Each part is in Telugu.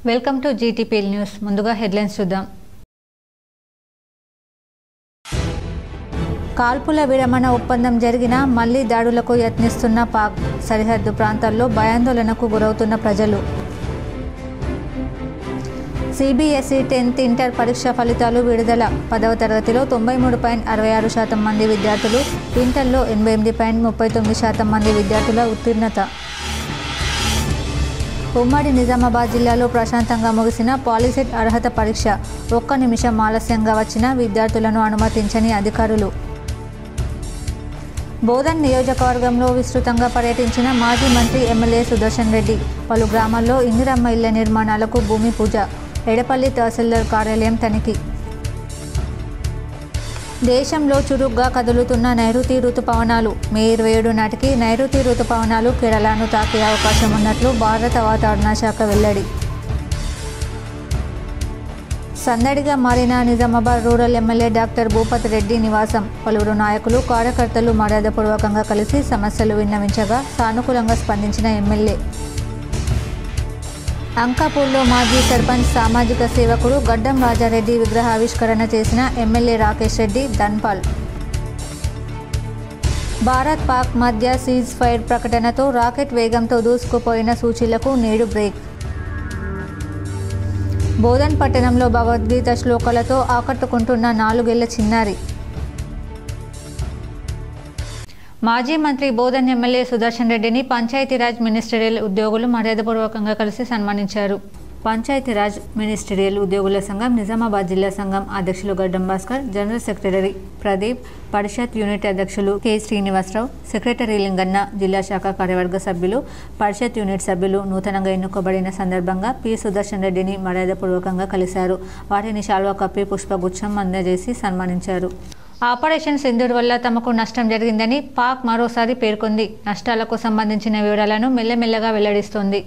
Welcome to GTPL news. ముందుగా హెడ్లైన్స్ చూద్దాం. కాల్పుల విరమణ ఒప్పందం జరిగినా మళ్లీ దాడులకు యత్నిస్తున్న పాక్. సరిహద్దు ప్రాంతాల్లో భయాందోళనకు గురవుతున్న ప్రజలు. సిబిఎస్ఈ 10th ఇంటర్ పరీక్ష ఫలితాలు విడుదల. 10వ తరగతిలో 93.66% మంది విద్యార్థులు, ఇంటర్లో 88.39% మంది విద్యార్థుల ఉత్తీర్ణత. ఉమ్మడి నిజామాబాద్ జిల్లాలో ప్రశాంతంగా ముగిసిన పాలిసెట్ అర్హత పరీక్ష. 1 నిమిషం ఆలస్యంగా వచ్చిన విద్యార్థులను అనుమతించని అధికారులు. బోధన్ నియోజకవర్గంలో విస్తృతంగా పర్యటించిన మాజీ మంత్రి ఎమ్మెల్యే సుదర్శన్ రెడ్డి. పలు గ్రామాల్లో ఇందిరమ్మ ఇళ్ల నిర్మాణాలకు భూమి పూజ. ఎడపల్లి తహసీల్దార్ కార్యాలయం తనిఖీ. దేశంలో చురుగ్గా కదులుతున్న నైరుతి రుతుపవనాలు. మే 27 నాటికి నైరుతి రుతుపవనాలు కేరళను తాకే అవకాశం ఉన్నట్లు భారత వాతావరణ శాఖ వెల్లడి. సందడిగా మారిన Nizamabad rural MLA doctor Bhupath Reddy నివాసం. పలువురు నాయకులు, కార్యకర్తలు మర్యాదపూర్వకంగా కలిసి సమస్యలు విన్నవించగా సానుకూలంగా స్పందించిన ఎమ్మెల్యే. అంకాపూర్లో మాజీ సర్పంచ్, సామాజిక సేవకుడు గడ్డం రాజారెడ్డి విగ్రహావిష్కరణ చేసిన ఎమ్మెల్యే రాకేష్ రెడ్డి ధన్పాల్. భారత్ పాక్ మధ్య సీజ్ ఫైర్ ప్రకటనతో రాకెట్ వేగంతో దూసుకుపోయిన సూచీలకు నేడు బ్రేక్. బోధన్ పట్టణంలో భగవద్గీత శ్లోకాలతో ఆకట్టుకుంటున్న 4 ఏళ్ల చిన్నారి. మాజీ మంత్రి బోధన్ ఎమ్మెల్యే సుదర్శన్ రెడ్డిని పంచాయతీరాజ్ మినిస్టరియల్ ఉద్యోగులు మర్యాదపూర్వకంగా కలిసి సన్మానించారు. పంచాయతీరాజ్ మినిస్టరియల్ ఉద్యోగుల సంఘం నిజామాబాద్ జిల్లా సంఘం అధ్యక్షులు గడ్డం భాస్కర్, జనరల్ సెక్రటరీ ప్రదీప్, పరిషత్ యూనిట్ అధ్యక్షులు కె శ్రీనివాసరావు, సెక్రటరీ లింగన్న, జిల్లా శాఖ కార్యవర్గ సభ్యులు, పరిషత్ యూనిట్ సభ్యులు నూతనంగా ఎన్నుకోబడిన సందర్భంగా పి సుదర్శన్ రెడ్డిని మర్యాదపూర్వకంగా కలిశారు. వారిని శాల్వా కప్పి పుష్పగుచ్చం అందజేసి సన్మానించారు. ఆపరేషన్ సింధూర్ వల్ల తమకు నష్టం జరిగిందని పాక్ మరోసారి పేర్కొంది. నష్టాలకు సంబంధించిన వివరాలను మెల్లమెల్లగా వెల్లడిస్తోంది.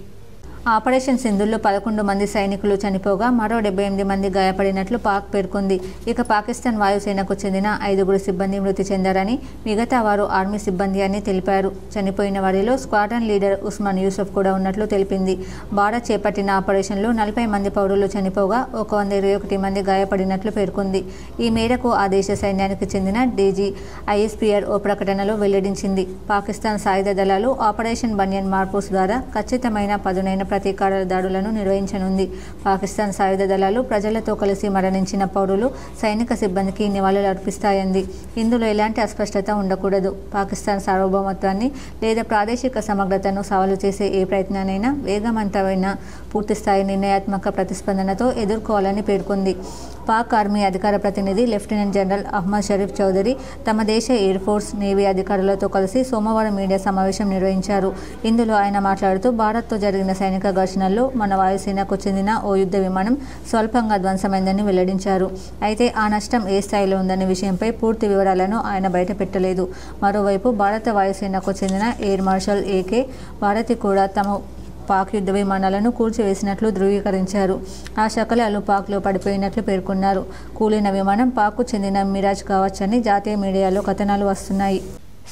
ఆపరేషన్ సింధూర్లో 11 మంది సైనికులు చనిపోగా మరో 78 మంది గాయపడినట్లు పాక్ పేర్కొంది. ఇక పాకిస్తాన్ వాయుసేనకు చెందిన 5 సిబ్బంది మృతి చెందారని, మిగతా వారు ఆర్మీ సిబ్బంది అని తెలిపారు. చనిపోయిన వారిలో స్క్వాడ్రన్ లీడర్ ఉస్మాన్ యూసఫ్ కూడా ఉన్నట్లు తెలిపింది. భారత్ చేపట్టిన ఆపరేషన్లో 40 మంది పౌరులు చనిపోగా 121 మంది గాయపడినట్లు పేర్కొంది. ఈ మేరకు ఆ దేశ సైన్యానికి చెందిన డీజీ ఐఎస్పీఆర్ ఓ ప్రకటనలో వెల్లడించింది. పాకిస్తాన్ సాయుధ దళాలు ఆపరేషన్ బనియన్ మార్పూస్ ద్వారా ఖచ్చితమైన పదునైన ప్రతీకార దాడులను నిర్వహించనుంది. పాకిస్తాన్ సాయుధ దళాలు ప్రజలతో కలిసి మరణించిన పౌరులు, సైనిక సిబ్బందికి నివాళులు అర్పిస్తాయంది. ఇందులో ఎలాంటి అస్పష్టత ఉండకూడదు. పాకిస్తాన్ సార్వభౌమత్వాన్ని లేదా ప్రాదేశిక సమగ్రతను సవాలు చేసే ఏ ప్రయత్నానైనా వేగవంతమైన, పూర్తిస్థాయి నిర్ణయాత్మక ప్రతిస్పందనతో ఎదుర్కోవాలని పేర్కొంది. పాక్ ఆర్మీ అధికార ప్రతినిధి లెఫ్టినెంట్ జనరల్ అహ్మద్ షరీఫ్ చౌదరి తమ దేశ ఎయిర్ ఫోర్స్, నేవీ అధికారులతో కలిసి సోమవారం మీడియా సమావేశం నిర్వహించారు. ఇందులో ఆయన మాట్లాడుతూ భారత్తో జరిగిన సైనిక ఘర్షణల్లో మన వాయుసేనకు చెందిన ఓ యుద్ధ విమానం స్వల్పంగా ధ్వంసమైందని వెల్లడించారు. అయితే ఆ నష్టం ఏ స్థాయిలో ఉందనే విషయంపై పూర్తి వివరాలను ఆయన బయటపెట్టలేదు. మరోవైపు భారత వాయుసేనకు చెందిన ఎయిర్ మార్షల్ ఏకే భారతి కూడా తమ పాక్ యుద్ధ విమానాలను కూల్చివేసినట్లు ధృవీకరించారు. ఆ శకలాలు పాక్లో పడిపోయినట్లు పేర్కొన్నారు. కూలిన విమానం పాక్కు చెందిన మిరాజ్ కావచ్చని జాతీయ మీడియాలో కథనాలు వస్తున్నాయి.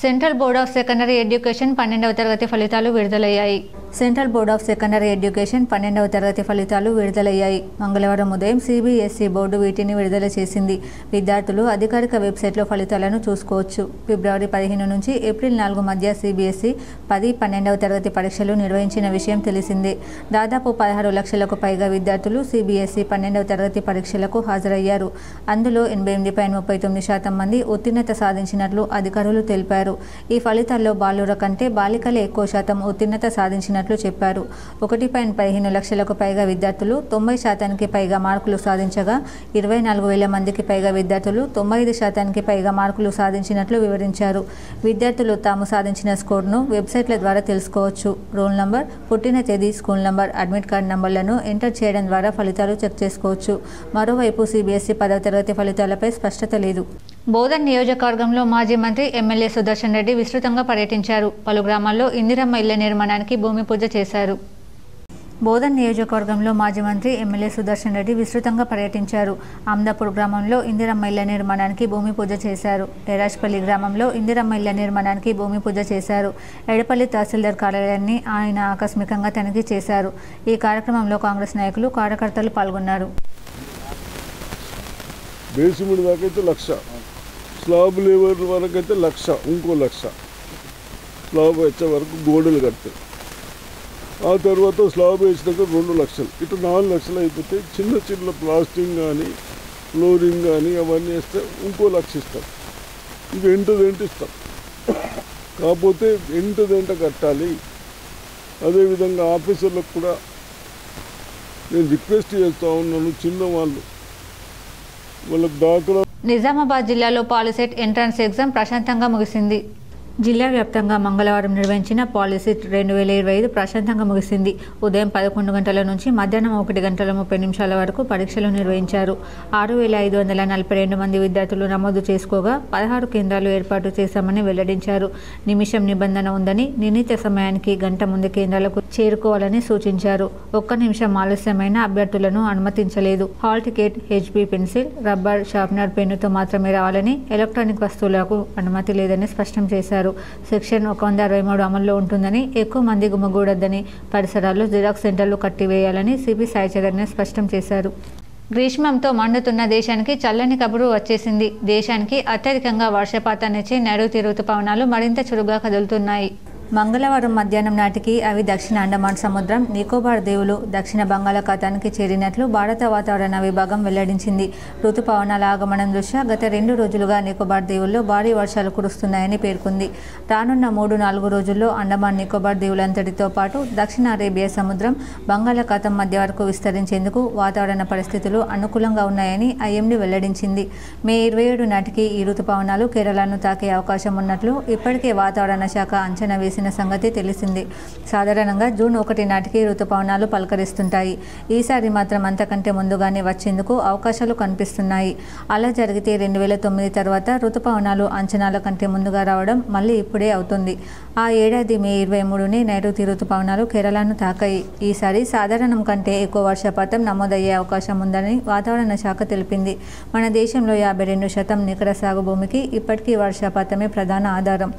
Central board of secondary education 12వ తరగతి ఫలితాలు విడుదలయ్యాయి. Central board of secondary education 12వ తరగతి ఫలితాలు విడుదలయ్యాయి. మంగళవారం ఉదయం సిబిఎస్ఈ బోర్డు వీటిని విడుదల చేసింది. విద్యార్థులు అధికారిక వెబ్సైట్లో ఫలితాలను చూసుకోవచ్చు. ఫిబ్రవరి 15 నుంచి ఏప్రిల్ 4 మధ్య సిబిఎస్ఈ 10, 12వ తరగతి పరీక్షలు నిర్వహించిన విషయం తెలిసిందే. దాదాపు 16 లక్షలకు పైగా విద్యార్థులు సిబిఎస్ఈ 12వ తరగతి పరీక్షలకు హాజరయ్యారు. అందులో 88.39% మంది ఉత్తీర్ణత సాధించినట్లు అధికారులు తెలిపారు. ఈ ఫలితాల్లో బాలుర కంటే బాలికలే ఎక్కువ శాతం ఉత్తీర్ణత సాధించినట్లు చెప్పారు. 1.15 లక్షలకు పైగా విద్యార్థులు 90% పైగా మార్కులు సాధించగా 24,000 మందికి పైగా విద్యార్థులు 95% పైగా మార్కులు సాధించినట్లు వివరించారు. విద్యార్థులు తాము సాధించిన స్కోర్ను వెబ్సైట్ల ద్వారా తెలుసుకోవచ్చు. రోల్ నంబర్, పుట్టిన తేదీ, స్కూల్ నంబర్, అడ్మిట్ కార్డు నంబర్లను ఎంటర్ చేయడం ద్వారా ఫలితాలు చెక్ చేసుకోవచ్చు. మరోవైపు సిబిఎస్ఈ 10వ తరగతి ఫలితాలపై స్పష్టత లేదు. బోధన్ నియోజకవర్గంలో మాజీ మంత్రి ఎమ్మెల్యే సుదర్శన్ రెడ్డి విస్తృతంగా పర్యటించారు. పలు గ్రామాల్లో ఇందిరమ్మ ఇళ్ల నిర్మాణానికి భూమి పూజ చేశారు. బోధన్ నియోజకవర్గంలో మాజీ మంత్రి ఎమ్మెల్యే సుదర్శన్ రెడ్డి విస్తృతంగా పర్యటించారు. అమ్దాపూర్ గ్రామంలో ఇందిరమ్మ ఇళ్ల నిర్మాణానికి భూమి పూజ చేశారు. ఎరాజ్పల్లి గ్రామంలో ఇందిరమ్మ ఇళ్ల నిర్మాణానికి భూమి పూజ చేశారు. ఎడపల్లి తహసీల్దార్ కార్యాలయాన్ని ఆయన ఆకస్మికంగా తనిఖీ చేశారు. ఈ కార్యక్రమంలో కాంగ్రెస్ నాయకులు, కార్యకర్తలు పాల్గొన్నారు. బేసిమెంట్ దాకైతే 1,00,000, స్లాబ్ లేవర్ వరకు అయితే 1,00,000, ఇంకో 1,00,000 స్లాబ్ వచ్చే వరకు గోడలు కడతాయి. ఆ తర్వాత స్లాబ్ వేసినాక 2 లక్షలు, ఇటు 4 లక్షలు అయిపోతే చిన్న చిన్న ప్లాస్టింగ్ కానీ ఫ్లోరింగ్ కానీ అవన్నీ వేస్తే ఇంకో 1,00,000 ఇస్తాం. ఇక ఎంటదెంట ఇస్తాం. కాకపోతే ఎంటదెంట కట్టాలి. అదేవిధంగా ఆఫీసర్లకు కూడా నేను రిక్వెస్ట్ చేస్తూ ఉన్నాను, చిన్నవాళ్ళు వాళ్ళకు దాఖలా. నిజామాబాద్ జిల్లాలో పాలిసెట్ ఎంట్రన్స్ ఎగ్జామ్ ప్రశాంతంగా ముగిసింది. జిల్లా వ్యాప్తంగా మంగళవారం నిర్వహించిన పాలిసెట్ 2025 ప్రశాంతంగా ముగిసింది. ఉదయం 11 గంటల నుంచి మధ్యాహ్నం 1 గంటల 30 నిమిషాల వరకు పరీక్షలు నిర్వహించారు. 6,542 మంది విద్యార్థులు నమోదు చేసుకోగా 16 కేంద్రాలు ఏర్పాటు చేశామని వెల్లడించారు. నిమిషం నిబంధన ఉందని, నిర్ణీత సమయానికి గంట ముందు కేంద్రాలకు చేరుకోవాలని సూచించారు. 1 నిమిషం ఆలస్యమైన అభ్యర్థులను అనుమతించలేదు. Hall ticket, HB pencil, rubber, sharpener, పెన్నుతో మాత్రమే రావాలని, ఎలక్ట్రానిక్ వస్తువులకు అనుమతి లేదని స్పష్టం చేశారు. సెక్షన్ 163 అమల్లో ఉంటుందని, ఎక్కువ మంది గుమిగూడొద్దని, పరిసరాల్లో జిరాక్స్ సెంటర్లు కట్టివేయాలని సిపి సాయి చైతన్య స్పష్టం చేశారు. గ్రీష్మంతో మండుతున్న దేశానికి చల్లని కబురు వచ్చేసింది. దేశానికి అత్యధికంగా వర్షపాతాన్నిచ్చే నైరుతి రుతుపవనాలు మరింత చురుగ్గా కదులుతున్నాయి. మంగళవారం మధ్యాహ్నం నాటికి అవి దక్షిణ అండమాన్ సముద్రం, నికోబార్ దీవులు, దక్షిణ బంగాళాఖాతానికి చేరినట్లు భారత వాతావరణ విభాగం వెల్లడించింది. రుతుపవనాల ఆగమనం దృష్ట్యా గత 2 రోజులుగా నికోబార్ దీవుల్లో భారీ వర్షాలు కురుస్తున్నాయని పేర్కొంది. రానున్న 3-4 రోజుల్లో అండమాన్ నికోబార్ దీవులంతటితో పాటు దక్షిణ అరేబియా సముద్రం, బంగాళాఖాతం మధ్య వరకు విస్తరించేందుకు వాతావరణ పరిస్థితులు అనుకూలంగా ఉన్నాయని ఐఎండీ వెల్లడించింది. మే 27 నాటికి ఈ రుతుపవనాలు కేరళను తాకే అవకాశం ఉన్నట్లు ఇప్పటికే వాతావరణ శాఖ అంచనా వేసి సంగతి తెలిసింది. సాధారణంగా జూన్ 1 నాటికి రుతుపవనాలు పలకరిస్తుంటాయి. ఈసారి మాత్రం అంతకంటే ముందుగానే వచ్చేందుకు అవకాశాలు కనిపిస్తున్నాయి. అలా జరిగితే 2009 తర్వాత రుతుపవనాలు అంచనాల కంటే ముందుగా రావడం మళ్ళీ ఇప్పుడే అవుతుంది. ఆ ఏడాది మే 23నే నైరుతి రుతుపవనాలు కేరళను తాకాయి. ఈసారి సాధారణం కంటే ఎక్కువ వర్షపాతం నమోదయ్యే అవకాశం ఉందని వాతావరణ శాఖ తెలిపింది. మన దేశంలో 52% నికర సాగు భూమికి ఇప్పటికీ వర్షపాతమే ప్రధాన ఆధారం.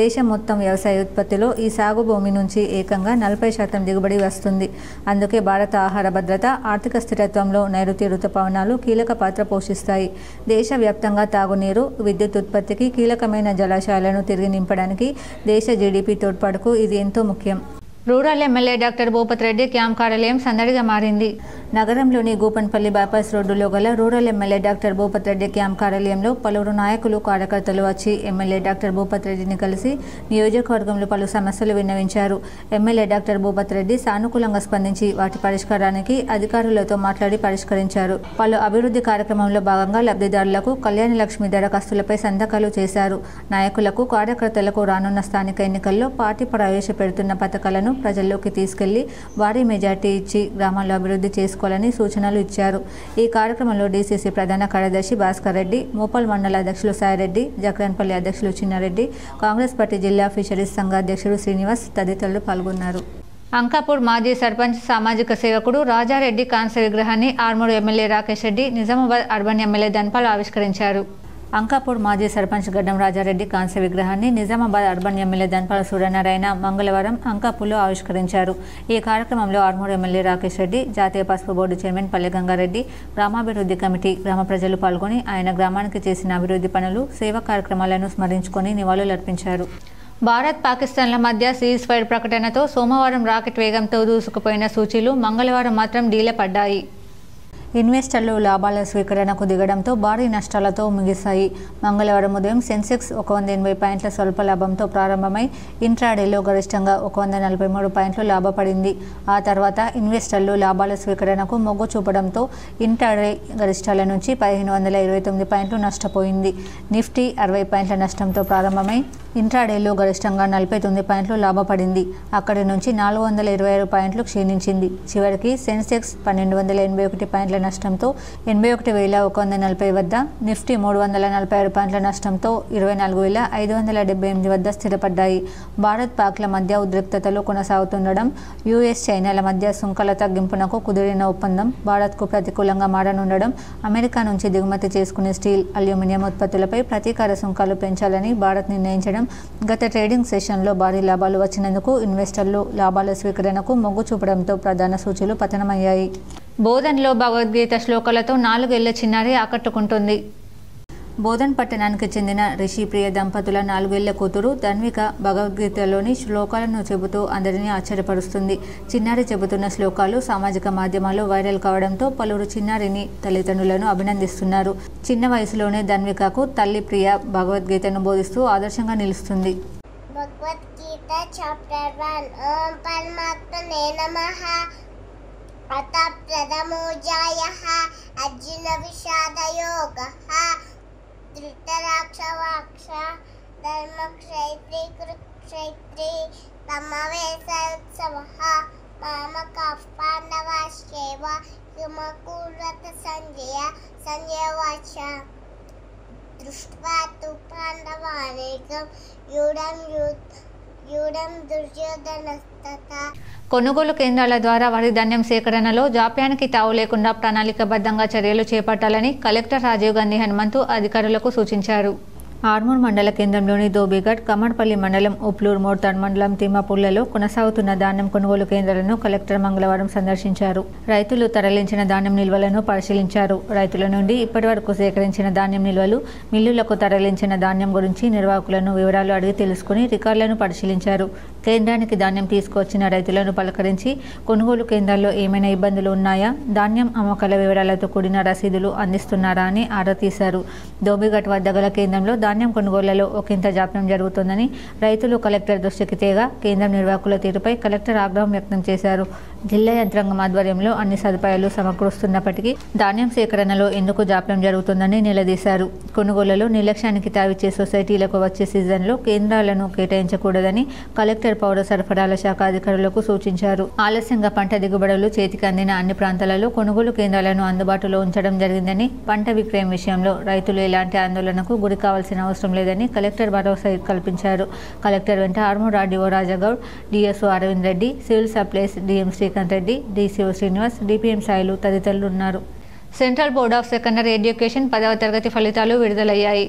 దేశం మొత్తం వ్యవసాయ ఉత్పత్తిలో ఈ సాగు భూమి నుంచి ఏకంగా 40% దిగుబడి వస్తుంది. అందుకే భారత ఆహార భద్రత, ఆర్థిక స్థిరత్వంలో నైరుతి రుతుపవనాలు కీలక పాత్ర పోషిస్తాయి. దేశవ్యాప్తంగా తాగునీరు, విద్యుత్ ఉత్పత్తికి కీలకమైన జలాశయాలను తిరిగి నింపడానికి, దేశ జీడీపీ తోడ్పాటుకు ఇది ఎంతో ముఖ్యం. Rural MLA doctor Bhupath Reddy camp కార్యాలయం సందడిగా మారింది. నగరంలోని గూపన్పల్లి బైపాస్ రోడ్డులో గల rural MLA doctor Bhupath Reddy camp కార్యాలయంలో పలువురు నాయకులు, కార్యకర్తలు వచ్చి ఎమ్మెల్యే డాక్టర్ భూపత్ రెడ్డిని కలిసి నియోజకవర్గంలో పలు సమస్యలు విన్నవించారు. ఎమ్మెల్యే డాక్టర్ భూపత్ రెడ్డి సానుకూలంగా స్పందించి వాటి పరిష్కారానికి అధికారులతో మాట్లాడి పరిష్కరించారు. పలు అభివృద్ధి కార్యక్రమంలో భాగంగా లబ్ధిదారులకు కళ్యాణ లక్ష్మి దరఖాస్తులపై సంతకాలు చేశారు. నాయకులకు, కార్యకర్తలకు రానున్న స్థానిక ఎన్నికల్లో పార్టీ ప్రవేశపెడుతున్న పథకాలను ప్రజల్లోకి తీసుకెళ్లి భారీ మెజార్టీ ఇచ్చి గ్రామాల్లో అభివృద్ధి చేసుకోవాలని సూచనలు ఇచ్చారు. ఈ కార్యక్రమంలో డీసీసీ ప్రధాన కార్యదర్శి భాస్కర్ రెడ్డి, మోపల్ మండల అధ్యక్షులు సాయిరెడ్డి, జక్రన్పల్లి అధ్యక్షులు చిన్నారెడ్డి, కాంగ్రెస్ పార్టీ జిల్లా ఫిషరీస్ సంఘ అధ్యక్షుడు శ్రీనివాస్ తదితరులు పాల్గొన్నారు. అంకాపూర్ మాజీ సర్పంచ్, సామాజిక సేవకుడు రాజారెడ్డి కాంస్య విగ్రహాన్ని Armur MLA Rakesh Reddy, Nizamabad urban MLA Dhanpal ఆవిష్కరించారు. అంకాపూర్ మాజీ సర్పంచ్ గడ్డం రాజారెడ్డి కాంస్య విగ్రహాన్ని నిజామాబాద్ అర్బన్ ఎమ్మెల్యే ధన్పాల్ సూర్యనారాయణ మంగళవారం అంకాపూర్లో ఆవిష్కరించారు. ఈ కార్యక్రమంలో ఆర్మూరు ఎమ్మెల్యే రాకేష్ రెడ్డి, జాతీయ పసుపు బోర్డు చైర్మన్ పల్లె గంగారెడ్డి, గ్రామాభివృద్ధి కమిటీ, గ్రామ ప్రజలు పాల్గొని ఆయన గ్రామానికి చేసిన అభివృద్ధి పనులు, సేవా కార్యక్రమాలను స్మరించుకొని నివాళులర్పించారు. భారత్, పాకిస్తాన్ల మధ్య సీజ్ ఫైర్ ప్రకటనతో సోమవారం రాకెట్ వేగంతో దూసుకుపోయిన సూచీలు మంగళవారం మాత్రం డీలపడ్డాయి. ఇన్వెస్టర్లు లాభాల స్వీకరణకు దిగడంతో భారీ నష్టాలతో ముగిశాయి. మంగళవారం ఉదయం సెన్సెక్స్ 180 పాయింట్ల స్వల్ప లాభంతో ప్రారంభమై ఇంట్రాడేలో గరిష్టంగా 143 పాయింట్లు లాభపడింది. ఆ తర్వాత ఇన్వెస్టర్లు లాభాల స్వీకరణకు మొగ్గు చూపడంతో ఇంట్రాడే గరిష్టాల నుంచి 1529 పాయింట్లు నష్టపోయింది. నిఫ్టీ 60 పాయింట్ల నష్టంతో ప్రారంభమై ఇంట్రాడేలో గరిష్టంగా 49 పాయింట్లు లాభపడింది. అక్కడి నుంచి 426 పాయింట్లు క్షీణించింది. చివరికి సెన్సెక్స్ 1281 పాయింట్ల నష్టంతో 81,140 వద్ద, నిఫ్టీ 346 పాయింట్ల నష్టంతో 24,578 వద్ద స్థిరపడ్డాయి. భారత్ పాక్ల మధ్య ఉద్రిక్తతలు కొనసాగుతుండడం, యుఎస్ చైనాల మధ్య సుంకాల తగ్గింపునకు కుదిరిన ఒప్పందం భారత్కు ప్రతికూలంగా మారనుండడం, అమెరికా నుంచి దిగుమతి చేసుకునే స్టీల్, అల్యూమినియం ఉత్పత్తులపై ప్రతీకార సుంకాలు పెంచాలని భారత్ నిర్ణయించడం, గత ట్రేడింగ్ సెషన్లో భారీ లాభాలు వచ్చినందుకు ఇన్వెస్టర్లు లాభాల స్వీకరణకు మొగ్గు చూపడంతో ప్రధాన సూచీలు పతనమయ్యాయి. బోధన్లో భగవద్గీత శ్లోకాలతో 4 ఏళ్ల చిన్నారి ఆకట్టుకుంటుంది. బోధన్ పట్టణానికి చెందిన రిషిప్రియ దంపతుల 4 ఏళ్ల కూతురు ధన్విక భగవద్గీతలోని శ్లోకాలను చెబుతూ అందరినీ ఆశ్చర్యపరుస్తుంది. చిన్నారి చెబుతున్న శ్లోకాలు సామాజిక మాధ్యమాల్లో వైరల్ కావడంతో పలువురు చిన్నారిని తల్లిదండ్రులను అభినందిస్తున్నారు. చిన్న వయసులోనే ధన్వికకు తల్లి ప్రియ భగవద్గీతను బోధిస్తూ ఆదర్శంగా నిలుస్తుంది. భగవద్గీత చాప్టర్ 1 ఓం పరమాత్మనే నమః అత ప్రథమోజాయః అర్జున విషాదయోగః ధృతరాష్ట్రవాక్ష ధర్మక్షేత్రీ కురుక్షేత్రీ సమవేశోత్సవః మామకాః పాండవాశ్చైవ కిమకుర్వత సంజయ వాచ దృష్ట్వా తు పాండవానేకం యూఢం దుర్యోధనస్తథా. కొనుగోలు కేంద్రాల ద్వారా వరి ధాన్యం సేకరణలో జాప్యానికి తావు లేకుండా ప్రణాళికాబద్ధంగా చర్యలు చేపట్టాలని కలెక్టర్ రాజీవ్ గాంధీ హనుమంతు అధికారులకు సూచించారు. ఆర్మూర్ మండల కేంద్రంలోని దోబిఘట్, కమర్పల్లి మండలం ఉప్లూర్ మోర్తాడ్ మండలం తిమ్మాపూర్లలో కొనసాగుతున్న ధాన్యం కొనుగోలు కేంద్రాలను కలెక్టర్ మంగళవారం సందర్శించారు. రైతులు తరలించిన ధాన్యం నిల్వలను పరిశీలించారు. రైతుల నుండి ఇప్పటివరకు సేకరించిన ధాన్యం నిల్వలు, మిల్లులకు తరలించిన ధాన్యం గురించి నిర్వాహకులను వివరాలు అడిగి తెలుసుకుని రికార్డులను పరిశీలించారు. కేంద్రానికి ధాన్యం తీసుకువచ్చిన రైతులను పలకరించి కొనుగోలు కేంద్రాల్లో ఏమైనా ఇబ్బందులు ఉన్నాయా, ధాన్యం అమ్మకాల వివరాలతో కూడిన రసీదులు అందిస్తున్నారా అని ఆరా తీశారు. దోబిఘట్ వద్ద గల కేంద్రంలో ధాన్యం కొనుగోళ్లలో ఒకంత జాప్యం జరుగుతోందని రైతులు కలెక్టర్ దృష్టికి తేగా కేంద్రం నిర్వాహకుల తీరుపై కలెక్టర్ ఆగ్రహం వ్యక్తం చేశారు. జిల్లా యంత్రాంగం ఆధ్వర్యంలో అన్ని సదుపాయాలు సమకూరుస్తున్నప్పటికీ ధాన్యం సేకరణలో ఎందుకు జాప్యం జరుగుతుందని నిలదీశారు. కొనుగోళ్లలో నిర్లక్ష్యానికి తావిచ్చే సొసైటీలకు వచ్చే సీజన్లో కేంద్రాలను కేటాయించకూడదని కలెక్టర్ పౌర సరఫరాల శాఖ అధికారులకు సూచించారు. ఆలస్యంగా పంట దిగుబడులు చేతికి అందిన అన్ని ప్రాంతాలలో కొనుగోలు కేంద్రాలను అందుబాటులో ఉంచడం జరిగిందని, పంట విక్రయం విషయంలో రైతులు ఎలాంటి ఆందోళనకు గురి కావాల్సిన అవసరం లేదని కలెక్టర్ భరోసా కల్పించారు. కలెక్టర్ వెంట Armur RDO Rajagoud, DSO Aravind Reddy, civil supplies DM Srikanth Reddy, DCO Srinivas, DPM Sailu తదితరులు ఉన్నారు. Central board of secondary education 10వ తరగతి ఫలితాలు విడుదలయ్యాయి.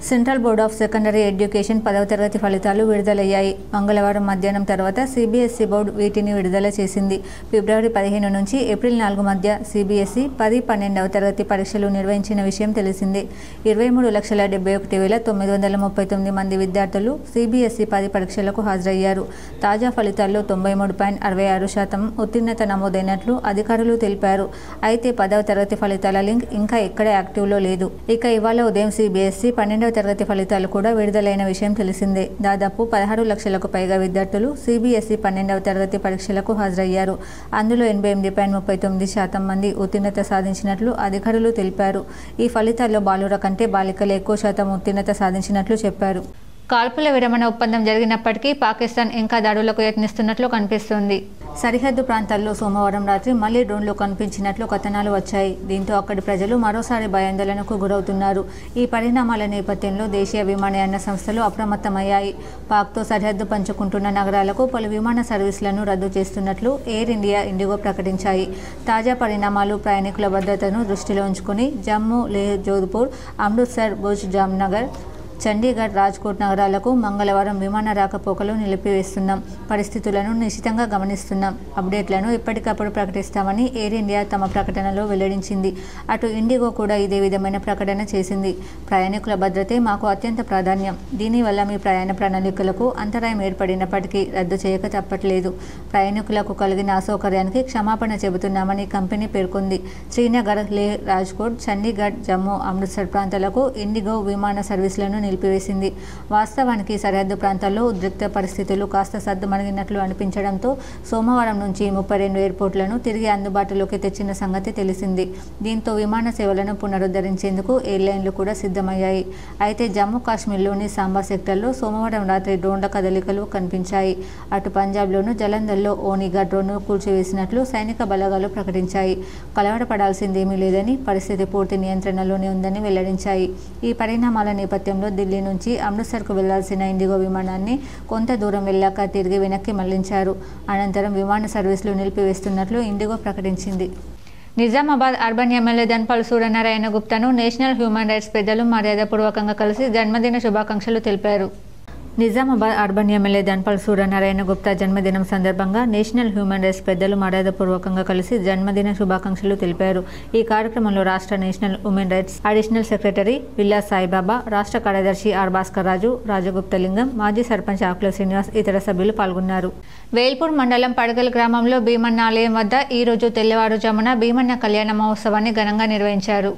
Central board of secondary education 10వ తరగతి ఫలితాలు విడుదలయ్యాయి. మంగళవారం మధ్యాహ్నం తర్వాత సిబిఎస్ఈ బోర్డు వీటిని విడుదల చేసింది. ఫిబ్రవరి 15 నుంచి ఏప్రిల్ 4 మధ్య సిబిఎస్ఈ 10, 12వ తరగతి పరీక్షలు నిర్వహించిన విషయం తెలిసిందే. 23,71,939 మంది విద్యార్థులు సిబిఎస్ఈ 10 పరీక్షలకు హాజరయ్యారు. తాజా ఫలితాల్లో 93.66% ఉత్తీర్ణత నమోదైనట్లు అధికారులు తెలిపారు. అయితే 10వ తరగతి ఫలితాల లింక్ ఇంకా ఎక్కడ యాక్టివ్లో లేదు. ఇక ఇవాళ ఉదయం సిబిఎస్ఈ 12వ తరగతి ఫలితాలు కూడా విడుదలైన విషయం తెలిసిందే. దాదాపు 16 లక్షలకు పైగా విద్యార్థులు సిబిఎస్ఈ 12వ తరగతి పరీక్షలకు హాజరయ్యారు. అందులో 88.39% మంది ఉత్తీర్ణత సాధించినట్లు అధికారులు తెలిపారు. ఈ ఫలితాల్లో బాలుర కంటే బాలికలు ఎక్కువ శాతం ఉత్తీర్ణత సాధించినట్లు చెప్పారు. కాల్పుల విరమణ ఒప్పందం జరిగినప్పటికీ పాకిస్తాన్ ఇంకా దాడులకు యత్నిస్తున్నట్లు కనిపిస్తోంది. సరిహద్దు ప్రాంతాల్లో సోమవారం రాత్రి మళ్లీ డ్రోన్లు కనిపించినట్లు కథనాలు వచ్చాయి. దీంతో అక్కడి ప్రజలు మరోసారి భయాందోళనకు గురవుతున్నారు. ఈ పరిణామాల నేపథ్యంలో దేశీయ విమానయాన సంస్థలు అప్రమత్తమయ్యాయి. పాక్తో సరిహద్దు పంచుకుంటున్న నగరాలకు పలు విమాన సర్వీసులను రద్దు చేస్తున్నట్లు ఎయిర్ ఇండియా, ఇండిగో ప్రకటించాయి. తాజా పరిణామాలు ప్రయాణికుల భద్రతను దృష్టిలో ఉంచుకుని జమ్మూ, లేహ్, జోధ్పూర్, అమృత్సర్, భుజ్, జామ్నగర్, చండీగఢ్, రాజ్కోట్ నగరాలకు మంగళవారం విమాన రాకపోకలు నిలిపివేస్తున్నాం. పరిస్థితులను నిశితంగా గమనిస్తున్నాం. అప్డేట్లను ఎప్పటికప్పుడు ప్రకటిస్తామని ఎయిర్ ఇండియా తమ ప్రకటనలో వెల్లడించింది. అటు ఇండిగో కూడా ఇదే విధమైన ప్రకటన చేసింది. ప్రయాణికుల భద్రతే మాకు అత్యంత ప్రాధాన్యం. దీనివల్ల మీ ప్రయాణ ప్రణాళికలకు అంతరాయం ఏర్పడినప్పటికీ రద్దు చేయక తప్పట్లేదు. ప్రయాణికులకు కలిగిన అసౌకర్యానికి క్షమాపణ చెబుతున్నామని కంపెనీ పేర్కొంది. శ్రీనగర్, లేహ్, రాజ్కోట్, చండీగఢ్, జమ్మూ, అమృత్సర్ ప్రాంతాలకు ఇండిగో విమాన సర్వీసులను నిలిపివేసింది. వాస్తవానికి సరిహద్దు ప్రాంతాల్లో ఉద్రిక్త పరిస్థితులు కాస్త సద్దుమణిగినట్లు అనిపించడంతో సోమవారం నుంచి 32 ఎయిర్పోర్ట్లను తిరిగి అందుబాటులోకి తెచ్చిన సంగతి తెలిసింది. దీంతో విమాన సేవలను పునరుద్ధరించేందుకు ఎయిర్లైన్లు కూడా సిద్ధమయ్యాయి. అయితే జమ్మూ కాశ్మీర్లోని సాంబా సెక్టర్లో సోమవారం రాత్రి డ్రోన్ల కదలికలు కనిపించాయి. అటు పంజాబ్లోను జలంధర్లో ఓనిగా డ్రోన్ను కూల్చివేసినట్లు సైనిక బలగాలు ప్రకటించాయి. కలవరపడాల్సిందేమీ లేదని, పరిస్థితి పూర్తి నియంత్రణలోనే ఉందని వెల్లడించాయి. ఈ పరిణామాల నేపథ్యంలో ఢిల్లీ నుంచి అమృత్సర్కు వెళ్లాల్సిన ఇండిగో విమానాన్ని కొంత దూరం వెళ్లాక తిరిగి వెనక్కి మళ్లించారు. అనంతరం విమాన సర్వీసులు నిలిపివేస్తున్నట్లు ఇండిగో ప్రకటించింది. నిజామాబాద్ అర్బన్ ఎమ్మెల్యే ధన్పాల్ సూర్యనారాయణ గుప్తాను నేషనల్ హ్యూమన్ రైట్స్ పెద్దలు మర్యాదపూర్వకంగా కలిసి జన్మదిన శుభాకాంక్షలు తెలిపారు. నిజామాబాద్ అర్బన్ ఎమ్మెల్యే ధన్పాల్ సూర్యనారాయణ గుప్తా జన్మదినం సందర్భంగా నేషనల్ హ్యూమన్ రైట్స్ పెద్దలు మర్యాదపూర్వకంగా కలిసి జన్మదిన శుభాకాంక్షలు తెలిపారు. ఈ కార్యక్రమంలో రాష్ట్ర national human rights additional secretary villa Saibaba, రాష్ట్ర కార్యదర్శి ఆర్ భాస్కర్ రాజు, రాజగుప్తలింగం, మాజీ సర్పంచ్ ఆకుల శ్రీనివాస్ ఇతర సభ్యులు పాల్గొన్నారు. వేల్పూర్ మండలం పడగల్ గ్రామంలో భీమన్న ఆలయం వద్ద ఈరోజు తెల్లవారుజామున భీమన్న కళ్యాణ మహోత్సవాన్ని ఘనంగా నిర్వహించారు.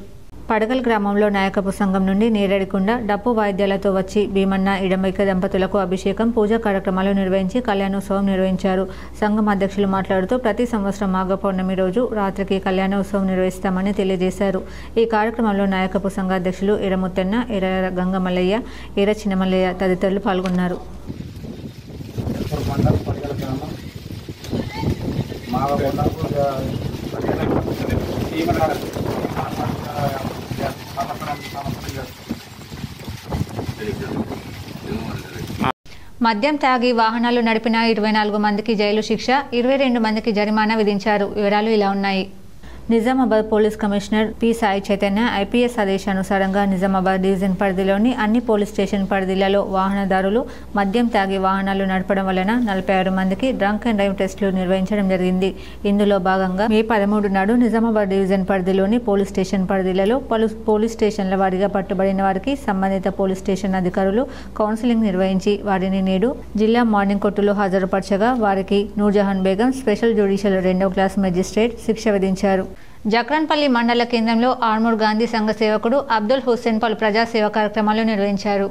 పడగల్ గ్రామంలో నాయకపు సంఘం నుండి నేరేడికొండ డప్పు వాయిద్యాలతో వచ్చి భీమన్న ఇడంబిక దంపతులకు అభిషేకం, పూజా కార్యక్రమాలు నిర్వహించి కళ్యాణోత్సవం నిర్వహించారు. సంఘం అధ్యక్షులు మాట్లాడుతూ ప్రతి సంవత్సరం మాఘ పౌర్ణమి రోజు రాత్రికి కళ్యాణోత్సవం నిర్వహిస్తామని తెలియజేశారు. ఈ కార్యక్రమంలో నాయకపు సంఘ అధ్యక్షులు ఎర్రముత్తన్న, ఎర్ర గంగమల్లయ్య, ఎర్ర చిన్నమల్లయ్య తదితరులు పాల్గొన్నారు. మద్యం తాగి వాహనాలు నడిపిన 24 మందికి జైలు శిక్ష, 22 మందికి జరిమానా విధించారు. వివరాలు ఇలా ఉన్నాయి. Nizamabad police commissioner P Sai Chaitanya IPS ఆదేశానుసారంగా నిజామాబాద్ డివిజన్ పరిధిలోని అన్ని పోలీస్ స్టేషన్ పరిధిలలో వాహనదారులు మద్యం తాగి వాహనాలు నడపడం వలన 46 మందికి డ్రంక్ అండ్ డ్రైవ్ టెస్టులు నిర్వహించడం జరిగింది. ఇందులో భాగంగా మే 13 నాడు నిజామాబాద్ డివిజన్ పరిధిలోని పోలీస్ స్టేషన్ పరిధిలలో పలు పోలీస్ స్టేషన్ల వారీగా పట్టుబడిన వారికి సంబంధిత పోలీస్ స్టేషన్ అధికారులు కౌన్సిలింగ్ నిర్వహించి వారిని నేడు జిల్లా మార్నింగ్ కోర్టులో హాజరుపరచగా వారికి నూర్జహాన్ బేగం స్పెషల్ జ్యుడిషియల్ 2వ క్లాస్ మెజిస్ట్రేట్ శిక్ష విధించారు. జక్రన్పల్లి మండల కేంద్రంలో ఆర్మూర్ గాంధీ సంఘ సేవకుడు అబ్దుల్ హుస్సేన్ పలు ప్రజాసేవా కార్యక్రమాలు నిర్వహించారు.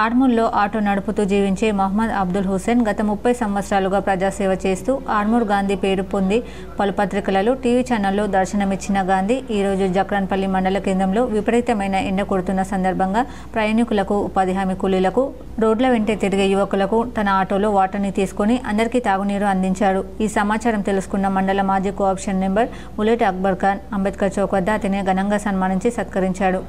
ఆర్మూర్లో ఆటో నడుపుతూ జీవించే మహమ్మద్ అబ్దుల్ హుస్సేన్ గత 30 సంవత్సరాలుగా ప్రజాసేవ చేస్తూ ఆర్మూర్ గాంధీ పేరు పొంది పలు పత్రికలలో, టీవీ ఛానల్లో దర్శనమిచ్చిన గాంధీ ఈరోజు జక్రన్పల్లి మండల కేంద్రంలో విపరీతమైన ఎండ కొడుతున్న సందర్భంగా ప్రయాణికులకు, ఉపాధి హామీ కూలీలకు, రోడ్ల వెంటే తిరిగే యువకులకు తన ఆటోలో వాటర్ని తీసుకుని అందరికీ తాగునీరు అందించాడు. ఈ సమాచారం తెలుసుకున్న మండల మాజీ కోఆప్షన్ నెంబర్ ములేట్ అక్బర్ ఖాన్ అంబేద్కర్ చౌక్ వద్ద అతని ఘనంగా సన్మానించి సత్కరించాడు.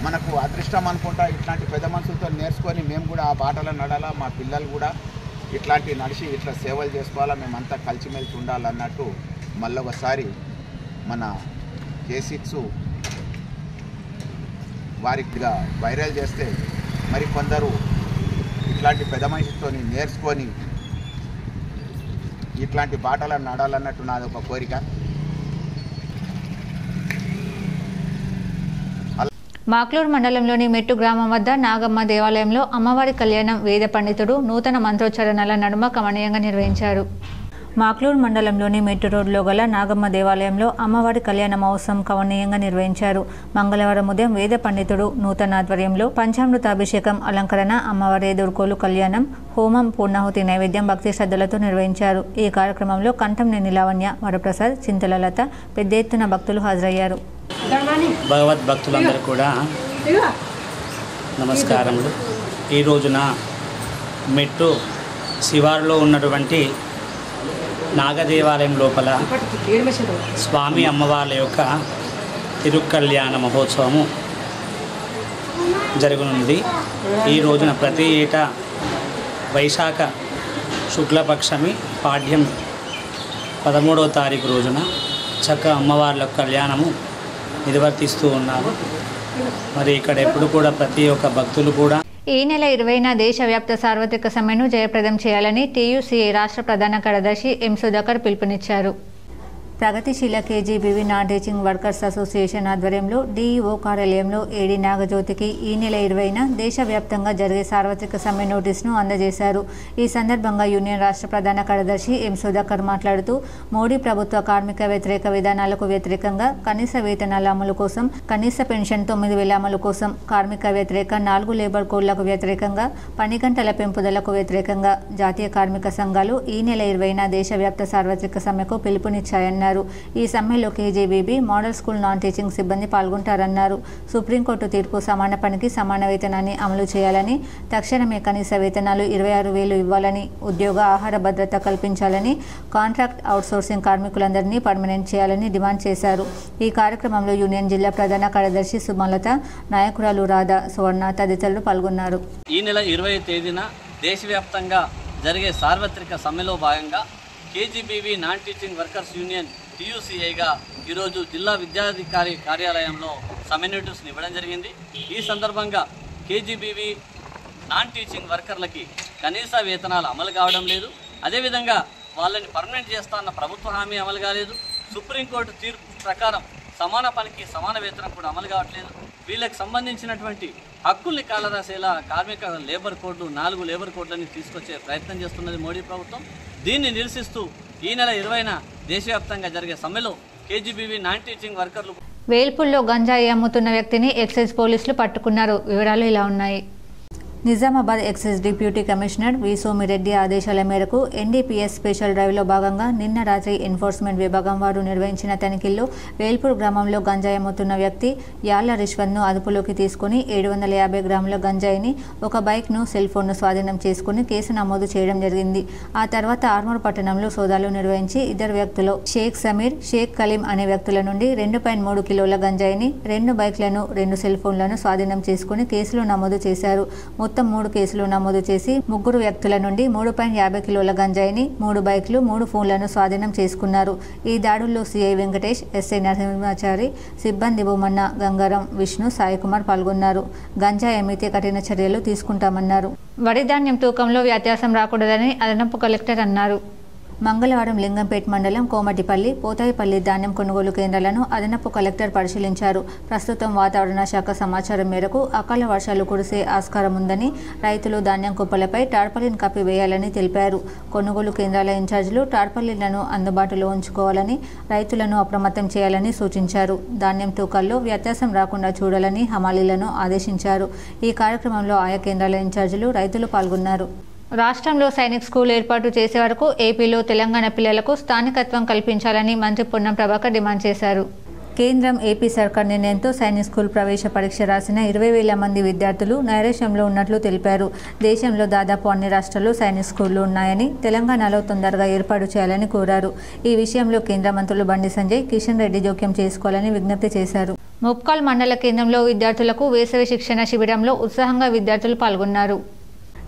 మనకు అదృష్టం అనుకుంటా ఇట్లాంటి పెద్ద మనుషులతో నేర్చుకొని మేము కూడా ఆ బాటలో నడాలా, మా పిల్లలు కూడా ఇట్లాంటి నడిచి ఇట్లా సేవలు చేసుకోవాలా, మేమంతా కలిసిమెలిసి ఉండాలన్నట్టు మళ్ళొకసారి మన K6 వారిగా వైరల్ చేస్తే మరి కొందరు ఇట్లాంటి పెద్ద మనిషితో నేర్చుకొని ఇట్లాంటి బాటలను నడాలన్నట్టు నాది ఒక కోరిక. మాక్లూర్ మండలంలోని మెట్టు గ్రామం వద్ద నాగమ్మ దేవాలయంలో అమ్మవారి కళ్యాణం వేద పండితుడు నూతన మంత్రోచ్చరణల నడుమ కమనీయంగా నిర్వహించారు. మాక్లూర్ మండలంలోని మెట్టు రోడ్లో గల నాగమ్మ దేవాలయంలో అమ్మవారి కళ్యాణ మహోత్సవం కమనీయంగా నిర్వహించారు. మంగళవారం ఉదయం వేద పండితుడు నూతన ఆధ్వర్యంలో పంచామృతాభిషేకం, అలంకరణ, అమ్మవారి ఎదుర్కోలు కళ్యాణం, హోమం, పూర్ణాహుతి నైవేద్యం భక్తి శ్రద్ధలతో నిర్వహించారు. ఈ కార్యక్రమంలో కంఠంనేని లావణ్య, వరప్రసాద్, చింతలలత పెద్ద ఎత్తున భక్తులు హాజరయ్యారు. భగవద్ భక్తులందరూ కూడా నమస్కారములు. ఈ రోజున మెట్టు శివారులో ఉన్నటువంటి నాగదేవాలయం లోపల స్వామి అమ్మవార్ల యొక్క తిరుకళ్యాణ మహోత్సవము జరగనుంది. ఈ రోజున ప్రతి ఏటా వైశాఖ శుక్లపక్షమి పాడ్యం 13వ తారీఖు రోజున చక్కగా అమ్మవార్ల కళ్యాణము నిర్వర్తిస్తూ ఉన్నారు. మరి ఇక్కడ ఎప్పుడు కూడా ప్రతి ఒక్క భక్తులు కూడా ఈ నెల 20న దేశవ్యాప్త సార్వత్రిక సమ్మెను జయప్రదం చేయాలని టీయూసీఏ రాష్ట్ర ప్రధాన కార్యదర్శి ఎం సుధాకర్ పిలుపునిచ్చారు. ప్రగతిశీల KGBV non teaching workers association ఆధ్వర్యంలో డీఈఓ కార్యాలయంలో ఏడీ నాగజ్యోతికి ఈ నెల 20న దేశవ్యాప్తంగా జరిగే సార్వత్రిక సమ్మె నోటీసును అందజేశారు. ఈ సందర్భంగా యూనియన్ రాష్ట్ర ప్రధాన కార్యదర్శి ఎం సుధాకర్ మాట్లాడుతూ మోడీ ప్రభుత్వ కార్మిక వ్యతిరేక విధానాలకు వ్యతిరేకంగా కనీస వేతనాల అమలు కోసం, కనీస పెన్షన్ 9,000 అమలు కోసం, కార్మిక వ్యతిరేక 4 లేబర్ కోడ్లకు వ్యతిరేకంగా, పని గంటల పెంపుదలకు వ్యతిరేకంగా జాతీయ కార్మిక సంఘాలు ఈ నెల 20న దేశవ్యాప్త సార్వత్రిక సమ్మెకు పిలుపునిచ్చాయన్నారు. ఈ సమ్మెలో KGBV model school non teaching సిబ్బంది పాల్గొంటారన్నారు. సుప్రీంకోర్టు తీర్పు సమాన పనికి సమాన వేతనాన్ని అమలు చేయాలని, తక్షణమే కనీస వేతనాలు 26,000 ఇవ్వాలని, ఉద్యోగ ఆహార భద్రత కల్పించాలని, కాంట్రాక్ట్ అవుట్సోర్సింగ్ కార్మికులందరినీ పర్మనెంట్ చేయాలని డిమాండ్ చేశారు. ఈ కార్యక్రమంలో యూనియన్ జిల్లా ప్రధాన కార్యదర్శి సుమలత, నాయకురాలు రాధా, సువర్ణ తదితరులు పాల్గొన్నారు. ఈ నెల 20వ తేదీన దేశవ్యాప్తంగా జరిగే సార్వత్రిక సమ్మెలో భాగంగా KGBV non teaching workers union టీయూసీఐగా ఈరోజు జిల్లా విద్యాధికారి కార్యాలయంలో సమ్మె నోటీసును ఇవ్వడం జరిగింది. ఈ సందర్భంగా కేజీబీవీ నాన్ టీచింగ్ వర్కర్లకి కనీస వేతనాలు అమలు కావడం లేదు. అదేవిధంగా వాళ్ళని పర్మనెంట్ చేస్తాన్న ప్రభుత్వ హామీ అమలు కాలేదు. సుప్రీంకోర్టు తీర్పు ప్రకారం సమాన పనికి సమాన వేతనం కూడా అమలు కావట్లేదు. వీళ్ళకి సంబంధించినటువంటి హక్కుల్ని కాలరాసేలా కార్మిక లేబర్ కోడ్లు 4 లేబర్ కోడ్లని తీసుకొచ్చే ప్రయత్నం చేస్తున్నది మోడీ ప్రభుత్వం. దీన్ని నిరసిస్తూ ఈ నెల 20న దేశవ్యాప్తంగా జరిగే సమ్మెలో కేజీబీవీ నాన్ టీచింగ్ వర్కర్లు వేల్పుల్లో గంజాయి అమ్ముతున్న వ్యక్తిని ఎక్సైజ్ పోలీసులు పట్టుకున్నారు. వివరాలు ఇలా ఉన్నాయి. Nizamabad excise deputy commissioner V Somireddy ఆదేశాల మేరకు ఎన్డీపీఎస్ స్పెషల్ డ్రైవ్లో భాగంగా నిన్న రాత్రి ఎన్ఫోర్స్మెంట్ విభాగం వారు నిర్వహించిన తనిఖీల్లో వేల్పూర్ గ్రామంలో గంజాయి అమ్ముతున్న వ్యక్తి యాళ్ల రిష్వత్ను అదుపులోకి తీసుకుని 750 గ్రాముల గంజాయిని, ఒక బైక్ను, సెల్ ఫోన్ను స్వాధీనం చేసుకుని కేసు నమోదు చేయడం జరిగింది. ఆ తర్వాత ఆర్మూర్ పట్టణంలో సోదాలు నిర్వహించి ఇద్దరు వ్యక్తులు షేక్ సమీర్, షేక్ కలీం అనే వ్యక్తుల నుండి 2.3 కిలోల గంజాయిని, 2 బైక్లను, 2 సెల్ ఫోన్లను స్వాధీనం చేసుకుని కేసులు నమోదు చేశారు. మొత్తం 3 కేసులు నమోదు చేసి 3 వ్యక్తుల నుండి 3.50 కిలోల గంజాయిని, 3 బైక్లు, 3 ఫోన్లను స్వాధీనం చేసుకున్నారు. ఈ దాడుల్లో సిఐ వెంకటేష్, ఎస్ఐ నరసింహాచారి, సిబ్బంది భూమన్న, గంగారం, విష్ణు, సాయికుమార్ పాల్గొన్నారు. గంజాయి అమ్మితే కఠిన చర్యలు తీసుకుంటామన్నారు. వరి ధాన్యం తూకంలో వ్యత్యాసం రాకూడదని అదనపు కలెక్టర్ అన్నారు. మంగళవారం లింగంపేట్ మండలం కోమటిపల్లి, పోతాయిపల్లి ధాన్యం కొనుగోలు కేంద్రాలను అదనపు కలెక్టర్ పరిశీలించారు. ప్రస్తుతం వాతావరణ శాఖ సమాచారం మేరకు అకాల వర్షాలు కురిసే ఆస్కారం ఉందని, రైతులు ధాన్యం కుప్పలపై టార్పాలిన్ కప్పి వేయాలని తెలిపారు. కొనుగోలు కేంద్రాల ఇన్ఛార్జీలు టార్పాలిన్లను అందుబాటులో ఉంచుకోవాలని, రైతులను అప్రమత్తం చేయాలని సూచించారు. ధాన్యం తూకాల్లో వ్యత్యాసం రాకుండా చూడాలని హమాలీలను ఆదేశించారు. ఈ కార్యక్రమంలో ఆయా కేంద్రాల ఇన్ఛార్జీలు, రైతులు పాల్గొన్నారు. రాష్ట్రంలో సైనిక్ స్కూల్ ఏర్పాటు చేసే వరకు ఏపీలో తెలంగాణ పిల్లలకు స్థానికత్వం కల్పించాలని మంత్రి పొన్నం ప్రభాకర్ డిమాండ్ చేశారు. కేంద్రం, ఏపీ సర్కార్ నిర్ణయంతో సైనిక్ స్కూల్ ప్రవేశ పరీక్ష రాసిన 20,000 మంది విద్యార్థులు నైరాశ్యంలో ఉన్నట్లు తెలిపారు. దేశంలో దాదాపు అన్ని రాష్ట్రాల్లో సైనిక్ స్కూళ్లు ఉన్నాయని, తెలంగాణలో తొందరగా ఏర్పాటు చేయాలని కోరారు. ఈ విషయంలో కేంద్ర మంత్రులు బండి సంజయ్, కిషన్ రెడ్డి జోక్యం చేసుకోవాలని విజ్ఞప్తి చేశారు. ముప్కాల్ మండల కేంద్రంలో విద్యార్థులకు వేసవి శిక్షణ శిబిరంలో ఉత్సాహంగా విద్యార్థులు పాల్గొన్నారు.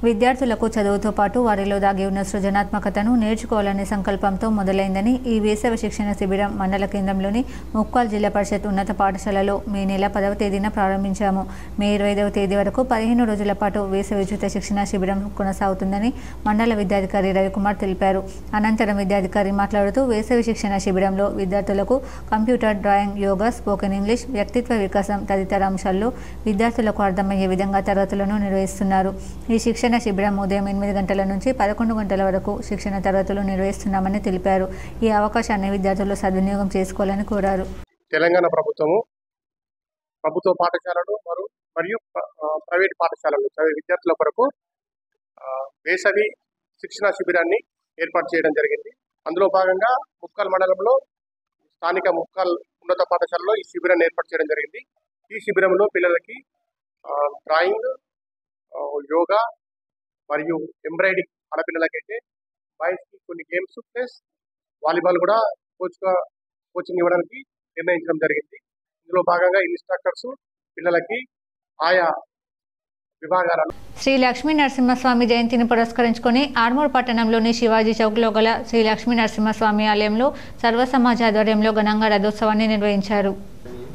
విద్యార్థులకు చదువుతో పాటు వారిలో దాగి ఉన్న సృజనాత్మకతను నేర్చుకోవాలనే సంకల్పంతో మొదలైందని ఈ వేసవి శిక్షణ శిబిరం మండల కేంద్రంలోని ముప్కాల్ జిల్లా పరిషత్ ఉన్నత పాఠశాలలో మే నెల 10వ తేదీన ప్రారంభించాము. మే 25వ తేదీ వరకు 15 రోజుల పాటు వేసవి ఉచిత శిక్షణ శిబిరం కొనసాగుతుందని మండల విద్యాధికారి రవికుమార్ తెలిపారు. అనంతరం విద్యాధికారి మాట్లాడుతూ వేసవి శిక్షణ శిబిరంలో విద్యార్థులకు computer, drawing, yoga, spoken English, వ్యక్తిత్వ వికాసం తదితర అంశాల్లో విద్యార్థులకు అర్థమయ్యే విధంగా తరగతులను నిర్వహిస్తున్నారు. ఈ శిక్షణ శిబిరం ఉదయం 8 గంటల నుంచి 11 గంటల వరకు శిక్షణ తరగతులు నిర్వహిస్తున్నామని తెలిపారు. ఈ అవకాశాన్ని విద్యార్థులు సద్వినియోగం చేసుకోవాలని కోరారు. తెలంగాణ ప్రభుత్వము ప్రభుత్వ పాఠశాలలు మరియు ప్రైవేట్ పాఠశాలలు చదివే విద్యార్థుల కొరకు వేసవి శిక్షణ శిబిరాన్ని ఏర్పాటు చేయడం జరిగింది. అందులో భాగంగా ముప్కాల్ మండలంలో స్థానిక ముప్కాల్ ఉన్నత పాఠశాలలో ఈ శిబిరాన్ని ఏర్పాటు చేయడం జరిగింది. ఈ శిబిరంలో పిల్లలకి డ్రాయింగ్, యోగా మరియు ఎంబ్రాయిడింగ్, ఆడపిల్లలకైతే బాయ్స్కి కొన్ని గేమ్స్ ప్లస్ వాలీబాల్ కూడా కోచింగ్ ఇవ్వడానికి నిర్ణయించడం జరిగింది. ఇందులో భాగంగా ఇన్స్ట్రక్టర్స్ పిల్లలకి ఆయా విభాగాలలో శ్రీ లక్ష్మీ నరసింహస్వామి జయంతిని పురస్కరించుకొని ఆర్మూర్ పట్టణంలోని శివాజీ చౌక్లో గల శ్రీ లక్ష్మీ నరసింహస్వామి ఆలయంలో సర్వ సమాజ ఆధ్వర్యంలో ఘనంగా రథోత్సవాన్ని నిర్వహించారు.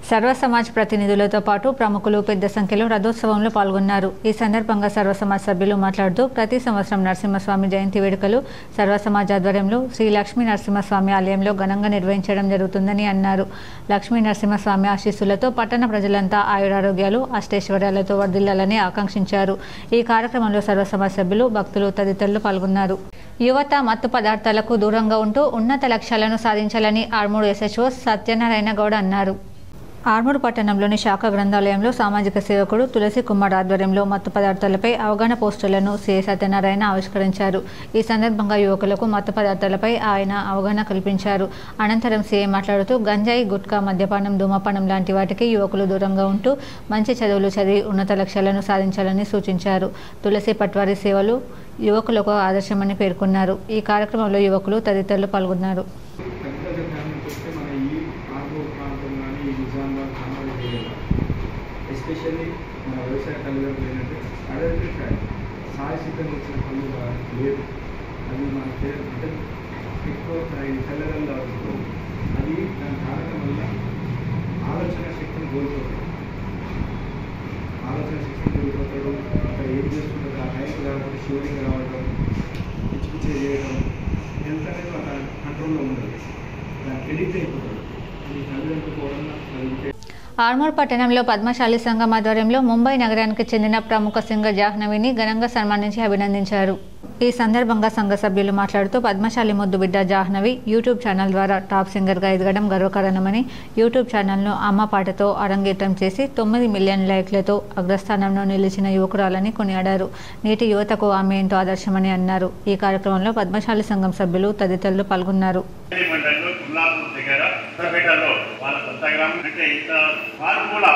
సర్వ సమాజ్ ప్రతినిధులతో పాటు ప్రముఖులు పెద్ద సంఖ్యలో రథోత్సవంలో పాల్గొన్నారు. ఈ సందర్భంగా సర్వ సమాజ్ సభ్యులు మాట్లాడుతూ ప్రతి సంవత్సరం నరసింహస్వామి జయంతి వేడుకలు సర్వ సమాజ్ ఆధ్వర్యంలో శ్రీ లక్ష్మీ నరసింహస్వామి ఆలయంలో ఘనంగా నిర్వహించడం జరుగుతుందని అన్నారు. లక్ష్మీ నరసింహస్వామి ఆశీస్సులతో పట్టణ ప్రజలంతా ఆయురారోగ్యాలు అష్టైశ్వర్యాలతో వర్ధిల్లాలని ఆకాంక్షించారు. ఈ కార్యక్రమంలో సర్వ సమాజ్ సభ్యులు, భక్తులు తదితరులు పాల్గొన్నారు. యువత మత్తు పదార్థాలకు దూరంగా ఉంటూ ఉన్నత లక్ష్యాలను సాధించాలని ఆర్మూర్ ఎస్హెచ్ఓ సత్యనారాయణ గౌడ్ అన్నారు. ఆర్మూర్ పట్టణంలోని శాఖ గ్రంథాలయంలో సామాజిక సేవకుడు తులసి కుమార్ ఆధ్వర్యంలో మత్తు పదార్థాలపై అవగాహన పోస్టర్లను సిఐ సత్యనారాయణ ఆవిష్కరించారు. ఈ సందర్భంగా యువకులకు మత్తు పదార్థాలపై ఆయన అవగాహన కల్పించారు. అనంతరం సిఐ మాట్లాడుతూ గంజాయి, గుట్కా, మద్యపానం, ధూమపానం లాంటి వాటికి యువకులు దూరంగా ఉంటూ మంచి చదువులు చదివి ఉన్నత లక్ష్యాలను సాధించాలని సూచించారు. తులసి పట్వారీ సేవలు యువకులకు ఆదర్శమని పేర్కొన్నారు. ఈ కార్యక్రమంలో యువకులు తదితరులు పాల్గొన్నారు. ఎస్పెషల్లీ మన వ్యవసాయ తల్లిదండ్రులు ఏంటంటే ఐడెంటిఫై సాహసికంగా వచ్చిన పనులు లేదు. అది మన అంటే ఎక్కువ తెల్లగల్లో అవుతుంది. అది దాని కారణం వల్ల ఆలోచన శక్తిని కోల్పోతాడు. అక్కడ ఏం చేస్తుంటాడు, ఆ టైంకి రావడం, షూరింగ్ రావడం, పిచ్చి పిచ్చి చేయడం, హెల్త్ అనేది ఒక కంట్రోల్లో ఉండదు. దానికి ఎడిక్ట్ అయిపోతాడు. అది తల్లిదండ్రులు కూడా అది. ఆర్మూర్ పట్టణంలో పద్మశాలి సంఘం ఆధ్వర్యంలో ముంబై నగరానికి చెందిన ప్రముఖ సింగర్ జాహ్నవిని ఘనంగా సన్మానించి అభినందించారు. ఈ సందర్భంగా సంఘ సభ్యులు మాట్లాడుతూ పద్మశాలి ముద్దు బిడ్డ జాహ్నవి యూట్యూబ్ ఛానల్ ద్వారా టాప్ సింగర్గా ఎదగడం గర్వకారణమని, యూట్యూబ్ ఛానల్ను అమ్మ పాటతో అరంగేట్రం చేసి 9 మిలియన్ లైక్లతో అగ్రస్థానంలో నిలిచిన యువకురాలని కొనియాడారు. నేటి యువతకు ఆమె ఎంతో ఆదర్శమని అన్నారు. ఈ కార్యక్రమంలో పద్మశాలి సంఘం సభ్యులు తదితరులు పాల్గొన్నారు.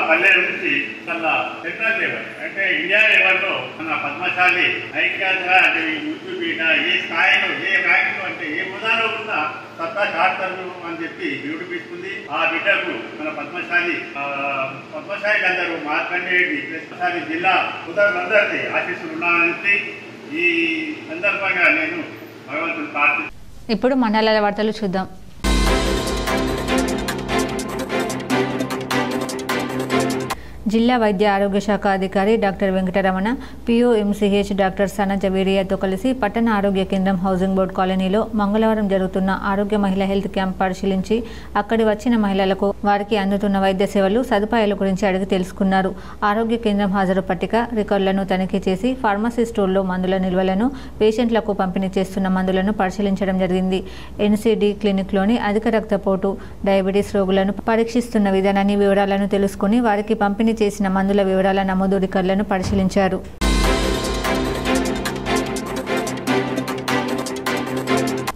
పల్లె నుంచి సెంట్రల్ లెవెల్ అంటే ఇండియా లెవెల్లో మన పద్మశాలి ఐక్యంగా అంటే యూట్యూబ్ ఏ స్థాయిలో ఏ ర్యాంకులో అంటే ఏ హోదాలో ఉన్న సత్తా చాటుతారు అని చెప్పి యూట్యూబ్ ఇస్తుంది. ఆ బిడ్డకు మన పద్మశాలి అందరూ మార్కండేయుడి పద్మశాలి జిల్లా ఉదరులందరికీ ఆశీస్సులు ఉన్నాయని ఈ సందర్భంగా నేను భగవంతుని ప్రార్థిస్తున్నాను. ఇప్పుడు మండలాల వార్తలు చూద్దాం. జిల్లా వైద్య ఆరోగ్య శాఖ అధికారి డాక్టర్ వెంకటరమణ, పిఓఎంసీహెచ్ డాక్టర్ సనజ వీరియాతో కలిసి పట్టణ ఆరోగ్య కేంద్రం హౌసింగ్ బోర్డు కాలనీలో మంగళవారం జరుగుతున్న ఆరోగ్య మహిళా హెల్త్ క్యాంప్ పరిశీలించి అక్కడి వచ్చిన మహిళలకు వారికి అందుతున్న వైద్య సేవలు, సదుపాయాల గురించి అడిగి తెలుసుకున్నారు. ఆరోగ్య కేంద్రం హాజరు పట్టిక, రికార్డులను తనిఖీ చేసి ఫార్మసీ స్టోర్లో మందుల నిల్వలను, పేషెంట్లకు పంపిణీ చేస్తున్న మందులను పరిశీలించడం జరిగింది. ఎన్సిడి క్లినిక్లోని అధిక రక్తపోటు, డయాబెటీస్ రోగులను పరీక్షిస్తున్న విధానాన్ని, వివరాలను తెలుసుకుని వారికి పంపిణీ చేసిన మందుల వివరాల నమోదు రికార్డులను పరిశీలించారు.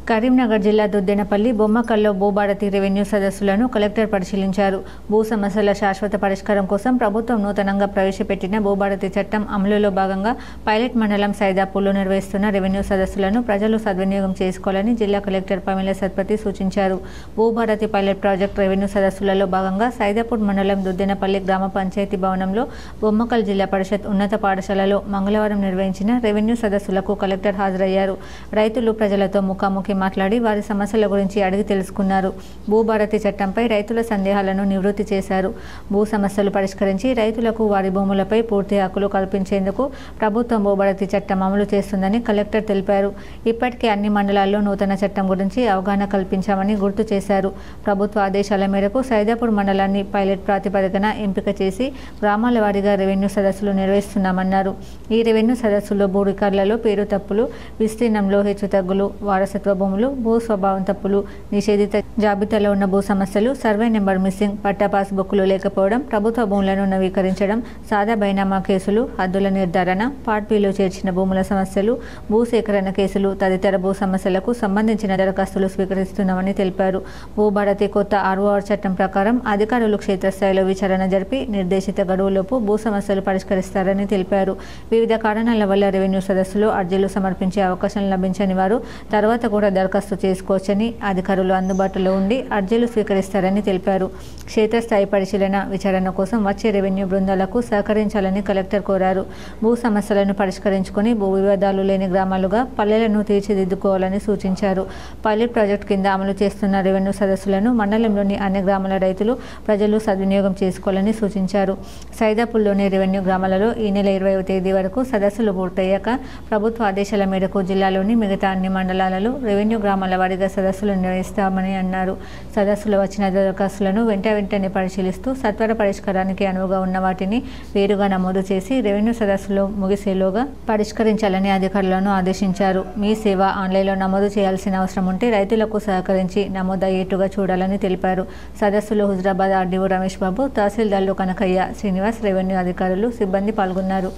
కరీంనగర్ జిల్లా దుద్దేనపల్లి బొమ్మకల్లో భూభారతి రెవెన్యూ సదస్సులను కలెక్టర్ పరిశీలించారు. భూ సమస్యల శాశ్వత పరిష్కారం కోసం ప్రభుత్వం నూతనంగా ప్రవేశపెట్టిన భూభారతి చట్టం అమలులో భాగంగా పైలట్ మండలం సైదాపూర్లో నిర్వహిస్తున్న రెవెన్యూ సదస్సులను ప్రజలు సద్వినియోగం చేసుకోవాలని జిల్లా కలెక్టర్ పమిల సత్పతి సూచించారు. భూభారతి పైలట్ ప్రాజెక్ట్ రెవెన్యూ సదస్సులలో భాగంగా సైదాపూర్ మండలం దుద్దేనపల్లి గ్రామ పంచాయతీ భవనంలో బొమ్మకల్ జిల్లా పరిషత్ ఉన్నత పాఠశాలలో మంగళవారం నిర్వహించిన రెవెన్యూ సదస్సులకు కలెక్టర్ హాజరయ్యారు. రైతులు ప్రజలతో ముఖాముఖి మాట్లాడి వారి సమస్యల గురించి అడిగి తెలుసుకున్నారు. భూభారతి చట్టంపై రైతుల సందేహాలను నివృత్తి చేశారు. భూ సమస్యలు పరిష్కరించి రైతులకు వారి భూములపై పూర్తి హక్కులు కల్పించేందుకు ప్రభుత్వం భూభారతి చట్టం అమలు చేస్తుందని కలెక్టర్ తెలిపారు. ఇప్పటికే అన్ని మండలాల్లో నూతన చట్టం గురించి అవగాహన కల్పించామని గుర్తు చేశారు. ప్రభుత్వ ఆదేశాల మేరకు సైదాపూర్ మండలాన్ని పైలట్ ప్రాతిపదికన ఎంపిక చేసి గ్రామాల వారీగా రెవెన్యూ సదస్సులు నిర్వహిస్తున్నామన్నారు. ఈ రెవెన్యూ సదస్సుల్లో భూ రికార్డులలో పేరు తప్పులు, విస్తీర్ణంలో హెచ్చుతగ్గులు, వారసత్వ భూములు, భూ స్వభావం తప్పులు, నిషేధిత జాబితాలో ఉన్న భూ సమస్యలు, సర్వే నెంబర్ మిస్సింగ్, పట్టా పాస్ బుక్లు లేకపోవడం, ప్రభుత్వ భూములను నవీకరించడం, సాదా బైనామా కేసులు, హద్దుల నిర్ధారణ, పార్ట్ బిలో చేర్చిన భూముల సమస్యలు, భూసేకరణ కేసులు తదితర భూ సమస్యలకు సంబంధించిన దరఖాస్తులు స్వీకరిస్తున్నామని తెలిపారు. భూభారతి కొత్త ఆర్ఓఆర్ చట్టం ప్రకారం అధికారులు క్షేత్రస్థాయిలో విచారణ జరిపి నిర్దేశిత గడువులోపు భూ సమస్యలు పరిష్కరిస్తారని తెలిపారు. వివిధ కారణాల వల్ల రెవెన్యూ సదస్సులో అర్జీలు సమర్పించే అవకాశం లభించని వారు తర్వాత కూడా దరఖాస్తు చేసుకోవచ్చని, అధికారులు అందుబాటులో ఉండి అర్జీలు స్వీకరిస్తారని తెలిపారు. క్షేత్రస్థాయి పరిశీలన, విచారణ కోసం వచ్చే రెవెన్యూ బృందాలకు సహకరించాలని కలెక్టర్ కోరారు. భూ సమస్యలను పరిష్కరించుకుని భూ వివాదాలు లేని గ్రామాలుగా పల్లెలను తీర్చిదిద్దుకోవాలని సూచించారు. పైలట్ ప్రాజెక్టు కింద అమలు చేస్తున్న రెవెన్యూ సదస్సులను మండలంలోని అన్ని గ్రామాల రైతులు, ప్రజలు సద్వినియోగం చేసుకోవాలని సూచించారు. సైదాపూర్లోని రెవెన్యూ గ్రామాలలో ఈ నెల 20వ తేదీ వరకు సదస్సులు పూర్తయ్యాక ప్రభుత్వ ఆదేశాల మేరకు జిల్లాలోని మిగతా అన్ని మండలాలలో రెవెన్యూ గ్రామాల వారీగా సదస్సులు నిర్వహిస్తామని అన్నారు. సదస్సులో వచ్చిన దరఖాస్తులను వెంటనే పరిశీలిస్తూ సత్వర పరిష్కారానికి అనువుగా ఉన్న వాటిని వేరుగా నమోదు చేసి రెవెన్యూ సదస్సులో ముగిసేలోగా పరిష్కరించాలని అధికారులను ఆదేశించారు. మీ సేవ ఆన్లైన్లో నమోదు చేయాల్సిన అవసరం ఉంటే రైతులకు సహకరించి నమోదయ్యేట్టుగా చూడాలని తెలిపారు. సదస్సులో హుజరాబాద్ ఆర్డీఓ రమేష్ బాబు, తహసీల్దార్లు కనకయ్య, శ్రీనివాస్, రెవెన్యూ అధికారులు, సిబ్బంది పాల్గొన్నారు.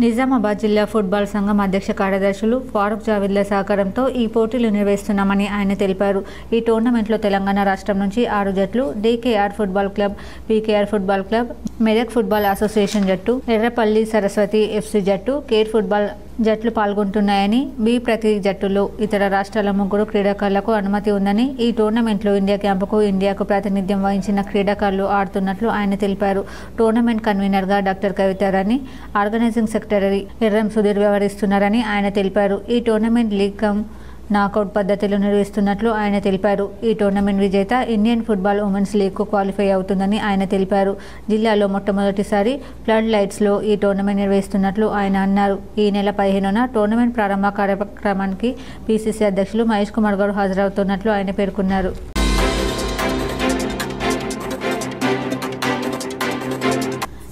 నిజామాబాద్ జిల్లా ఫుట్బాల్ సంఘం అధ్యక్ష కార్యదర్శులు ఫారూక్ జావేద్ల సహకారంతో ఈ పోటీలు నిర్వహిస్తున్నామని ఆయన తెలిపారు. ఈ టోర్నమెంట్లో తెలంగాణ రాష్ట్రం నుంచి 6 జట్లు, DKR football club, PKR football club, Medak football association జట్టు, ఎర్రపల్లి సరస్వతి ఎఫ్సి జట్టు, కేర్ ఫుట్బాల్ జట్లు పాల్గొంటున్నాయని, బి ప్రతి జట్టులో ఇతర రాష్ట్రాల 3 క్రీడాకారులకు అనుమతి ఉందని, ఈ టోర్నమెంట్లో ఇండియా క్యాంపుకు ఇండియాకు ప్రాతినిధ్యం వహించిన క్రీడాకారులు ఆడుతున్నట్లు ఆయన తెలిపారు. టోర్నమెంట్ కన్వీనర్గా doctor Kavitharani, organizing secretary Erram Sudheer వ్యవహరిస్తున్నారని ఆయన తెలిపారు. ఈ టోర్నమెంట్ లీగ్ కమ్ నాకౌట్ పద్ధతిలో నిర్వహిస్తున్నట్లు ఆయన తెలిపారు. ఈ టోర్నమెంట్ విజేత ఇండియన్ ఫుట్బాల్ ఉమెన్స్ లీగ్కు క్వాలిఫై అవుతుందని ఆయన తెలిపారు. జిల్లాలో మొట్టమొదటిసారి ఫ్లడ్ లైట్స్లో ఈ టోర్నమెంట్ నిర్వహిస్తున్నట్లు ఆయన అన్నారు. ఈ నెల 15న టోర్నమెంట్ ప్రారంభ కార్యక్రమానికి పీసీసీ అధ్యక్షులు మహేష్ కుమార్ గౌడ్ హాజరవుతున్నట్లు ఆయన పేర్కొన్నారు.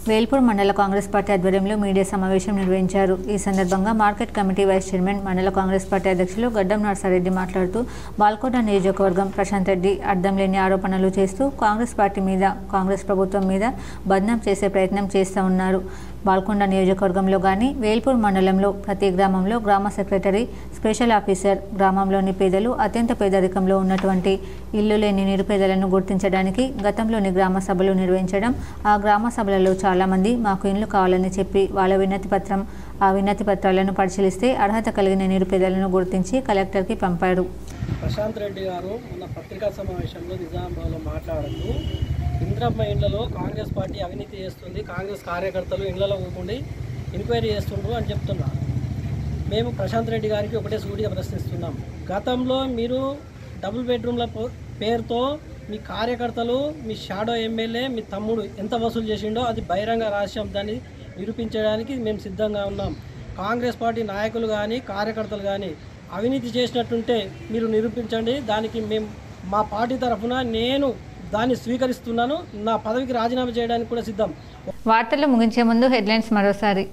వేల్పూర్ మండల కాంగ్రెస్ పార్టీ ఆధ్వర్యంలో మీడియా సమావేశం నిర్వహించారు. ఈ సందర్భంగా మార్కెట్ కమిటీ వైస్ చైర్మన్, మండల కాంగ్రెస్ పార్టీ అధ్యక్షులు గడ్డం నర్సారెడ్డి మాట్లాడుతూ బాల్కోట నియోజకవర్గం ప్రశాంత్ రెడ్డి అర్థం లేని ఆరోపణలు చేస్తూ కాంగ్రెస్ పార్టీ మీద, కాంగ్రెస్ ప్రభుత్వం మీద బద్నాం చేసే ప్రయత్నం చేస్తూ ఉన్నారు. బాల్కొండ నియోజకవర్గంలో కానీ, వేల్పూర్ మండలంలో ప్రతి గ్రామంలో గ్రామ సెక్రటరీ, స్పెషల్ ఆఫీసర్, గ్రామంలోని పేదలు, అత్యంత పేదరికంలో ఉన్నటువంటి ఇల్లు లేని నిరుపేదలను గుర్తించడానికి గతంలోని గ్రామ సభలు నిర్వహించడం, ఆ గ్రామ సభలలో చాలామంది మాకు ఇండ్లు కావాలని చెప్పి వాళ్ళ వినతి పత్రం, ఆ వినతి పత్రాలను పరిశీలిస్తే అర్హత కలిగిన నిరుపేదలను గుర్తించి కలెక్టర్కి పంపారు. ప్రశాంత్ రెడ్డి గారు మొన్న పత్రికా సమావేశంలో నిజామాబాద్లో మాట్లాడుతూ ఇంద్రమ్మ ఇండ్లలో కాంగ్రెస్ పార్టీ అవినీతి చేస్తుంది, కాంగ్రెస్ కార్యకర్తలు ఇండ్లలో ఊకుండి ఎంక్వైరీ చేస్తుండ్రు అని చెప్తున్నారు. మేము ప్రశాంత్ రెడ్డి గారికి ఒకటే సూటిగా ప్రశ్నిస్తున్నాం. గతంలో మీరు డబుల్ బెడ్రూమ్ల పేరుతో మీ కార్యకర్తలు, మీ షాడో ఎమ్మెల్యే, మీ తమ్ముడు ఎంత వసూలు చేసిండో అది బహిరంగ రహస్యం. దాన్ని నిరూపించడానికి మేము సిద్ధంగా ఉన్నాం. కాంగ్రెస్ పార్టీ నాయకులు కానీ, కార్యకర్తలు కానీ అవినీతి చేసినట్టుంటే మీరు నిరూపించండి. దానికి మేము మా పార్టీ తరఫున నేను దాన్ని స్వీకరిస్తున్నాను. నా పదవికి రాజీనామా చేయడానికి కూడా సిద్ధం. వార్తలు ముగించే ముందు హెడ్లైన్స్ మరోసారి.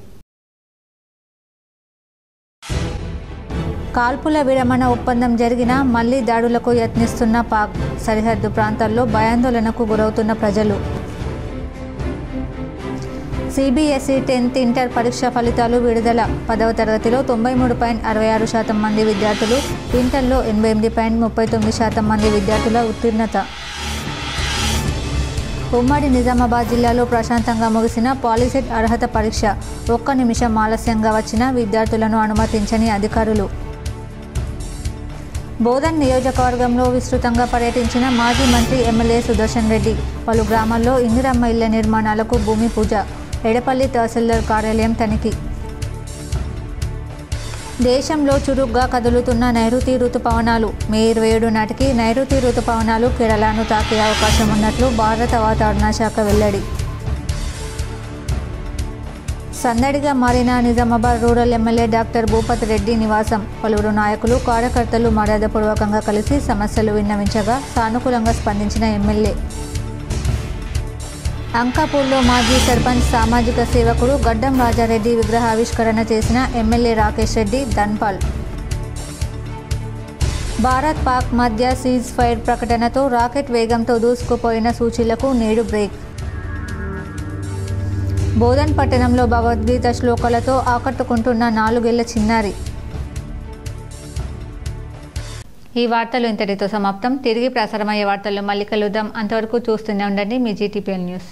కాల్పుల విరమణ ఒప్పందం జరిగినా మళ్లీ దాడులకు యత్నిస్తున్న పాక్, సరిహద్దు ప్రాంతాల్లో భయాందోళనకు గురవుతున్న ప్రజలు. సిబిఎస్ఈ 10th ఇంటర్ పరీక్ష ఫలితాలు విడుదల. 10వ తరగతిలో 93.66% మంది విద్యార్థులు, ఇంటర్లో 88.39% మంది విద్యార్థుల ఉత్తీర్ణత. ఉమ్మడి నిజామాబాద్ జిల్లాలో ప్రశాంతంగా ముగిసిన పాలిసెట్ అర్హత పరీక్ష. 1 నిమిషం ఆలస్యంగా వచ్చిన విద్యార్థులను అనుమతించని అధికారులు. బోధన్ నియోజకవర్గంలో విస్తృతంగా పర్యటించిన మాజీ మంత్రి ఎమ్మెల్యే సుదర్శన్ రెడ్డి. పలు గ్రామాల్లో ఇందిరమ్మ ఇళ్ల నిర్మాణాలకు భూమి పూజ. ఎడపల్లి తహసీల్దార్ కార్యాలయం తనిఖీ. దేశంలో చురుగ్గా కదులుతున్న నైరుతి రుతుపవనాలు. మే 27 నాటికి నైరుతి రుతుపవనాలు కేరళను తాకే అవకాశం ఉన్నట్లు భారత వాతావరణ శాఖ వెల్లడి. సందడిగా మారిన Nizamabad rural MLA doctor Bhupath Reddy నివాసం. పలువురు నాయకులు, కార్యకర్తలు మర్యాదపూర్వకంగా కలిసి సమస్యలు విన్నవించగా సానుకూలంగా స్పందించిన ఎమ్మెల్యే. అంకాపూర్లో మాజీ సర్పంచ్, సామాజిక సేవకుడు గడ్డం రాజారెడ్డి విగ్రహావిష్కరణ చేసిన ఎమ్మెల్యే రాకేష్ రెడ్డి ధన్పాల్. భారత్ పాక్ మధ్య సీజ్ ఫైర్ ప్రకటనతో రాకెట్ వేగంతో దూసుకుపోయిన సూచీలకు నేడు బ్రేక్. బోధన్ పట్టణంలో భగవద్గీత శ్లోకాలతో ఆకట్టుకుంటున్న 4 ఏళ్ల చిన్నారి. ఈ వార్తలు ఇంతటితో సమాప్తం. తిరిగి ప్రసారమయ్యే వార్తల్లో మళ్ళీ కలుద్దాం. అంతవరకు చూస్తూనే ఉండండి మీ జీటీపీఎల్ న్యూస్.